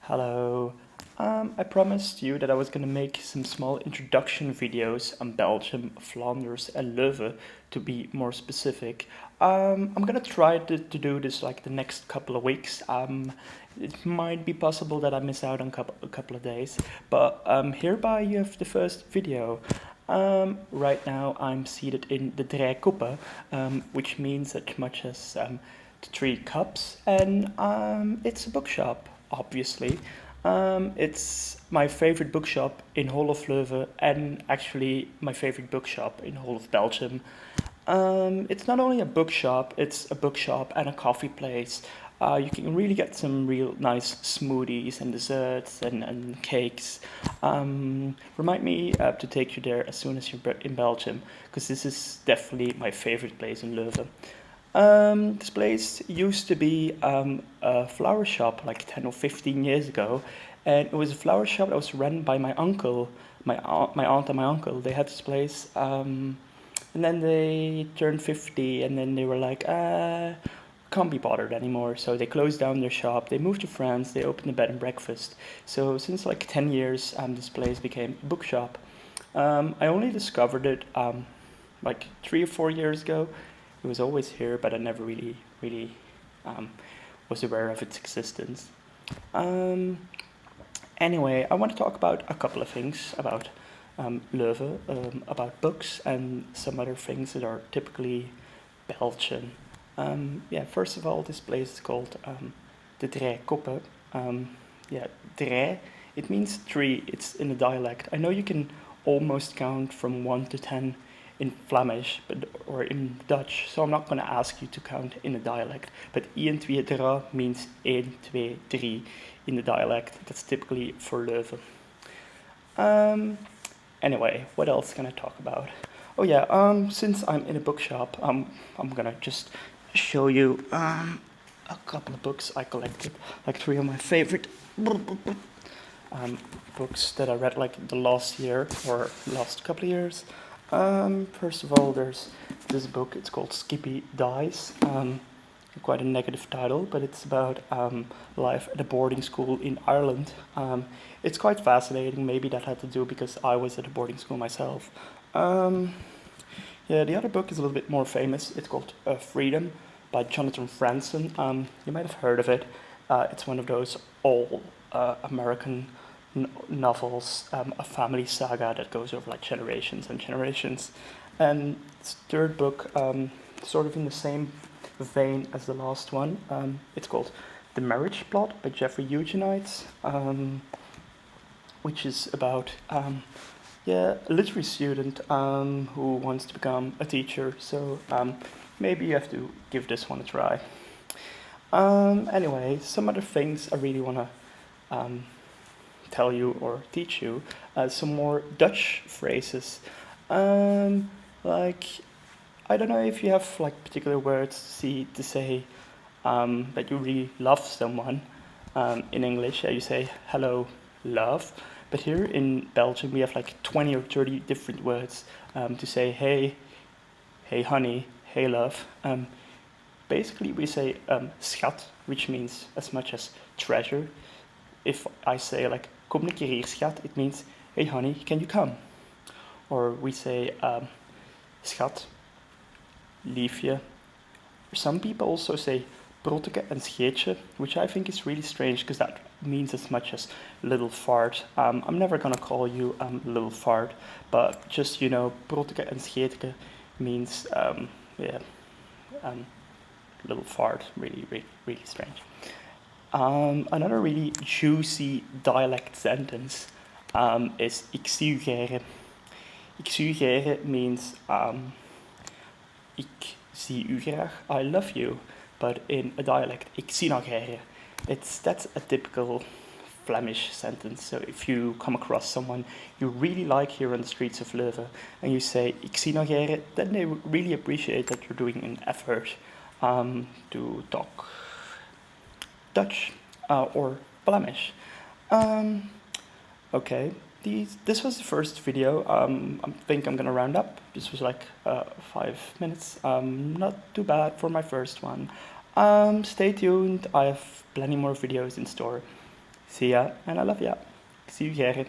Hello. I promised you that I was gonna make some small introduction videos on Belgium, Flanders, and Leuven to be more specific. I'm gonna try to do this like the next couple of weeks. It might be possible that I miss out on a couple of days, but hereby you have the first video. Right now I'm seated in the Drie Koppen, which means as much as the three cups, and it's a bookshop, obviously. It's my favorite bookshop in whole of Leuven, and actually my favorite bookshop in whole of Belgium. It's not only a bookshop, it's a bookshop and a coffee place. You can really get some real nice smoothies and desserts and cakes. Remind me to take you there as soon as you're in Belgium, because this is definitely my favorite place in Leuven. This place used to be a flower shop like 10 or 15 years ago, and it was a flower shop that was run by my uncle, my aunt and my uncle. They had this place, and then they turned 50, and then they were like, can't be bothered anymore. So they closed down their shop. They moved to France. They opened a bed and breakfast. So since like 10 years, this place became a bookshop. I only discovered it like 3 or 4 years ago. It was always here, but I never really was aware of its existence. Um, anyway, I want to talk about a couple of things about Leuven, about books, and some other things that are typically Belgian. Yeah, first of all, this place is called the Drie Koppen. Yeah, Drie, it means three. It's in a dialect. I know you can almost count from 1 to 10 in Flemish or in Dutch, so I'm not going to ask you to count in a dialect. But 1, 2, 3 means 1, 2, 3 in the dialect. That's typically for Leuven. Anyway, what else can I talk about? Oh yeah, since I'm in a bookshop, I'm gonna just show you a couple of books I collected, like three of my favorite books that I read like the last year or last couple of years. First of all, there's this book. It's called Skippy Dies. Quite a negative title, but it's about life at a boarding school in Ireland. It's quite fascinating. Maybe that had to do because I was at a boarding school myself. Yeah, the other book is a little bit more famous. It's called Freedom by Jonathan Franzen. You might have heard of it. It's one of those all American novels, a family saga that goes over like generations and generations. And this third book, sort of in the same vein as the last one, it's called The Marriage Plot by Jeffrey Eugenides, which is about a literary student who wants to become a teacher. So maybe you have to give this one a try. Anyway, some other things I really want to tell you or teach you, some more Dutch phrases. Like, I don't know if you have like particular words to say that you really love someone. In English, you say hello, love. But here in Belgium, we have like 20 or 30 different words to say hey honey, hey love. Basically, we say schat, which means as much as treasure. If I say like kom een keer hier schat, it means hey honey, can you come? Or we say schat, liefje. Some people also say brotteke and scheetje, which I think is really strange because that means as much as little fart. I'm never gonna call you little fart, but just brotteke and scheetje means little fart. Really strange. Another really juicy dialect sentence is ik zie u geren. Ik zie u geren means ik zie u graag, I love you. But in a dialect, ik zie nog geren. That's a typical Flemish sentence. So if you come across someone you really like here on the streets of Leuven and you say ik zie nog geren, then they really appreciate that you're doing an effort to talk Dutch or Flemish. Okay, this was the first video. I think I'm gonna round up. This was like 5 minutes. Not too bad for my first one. Stay tuned. I have plenty more videos in store. See ya, and I love ya. See you, Gerrit.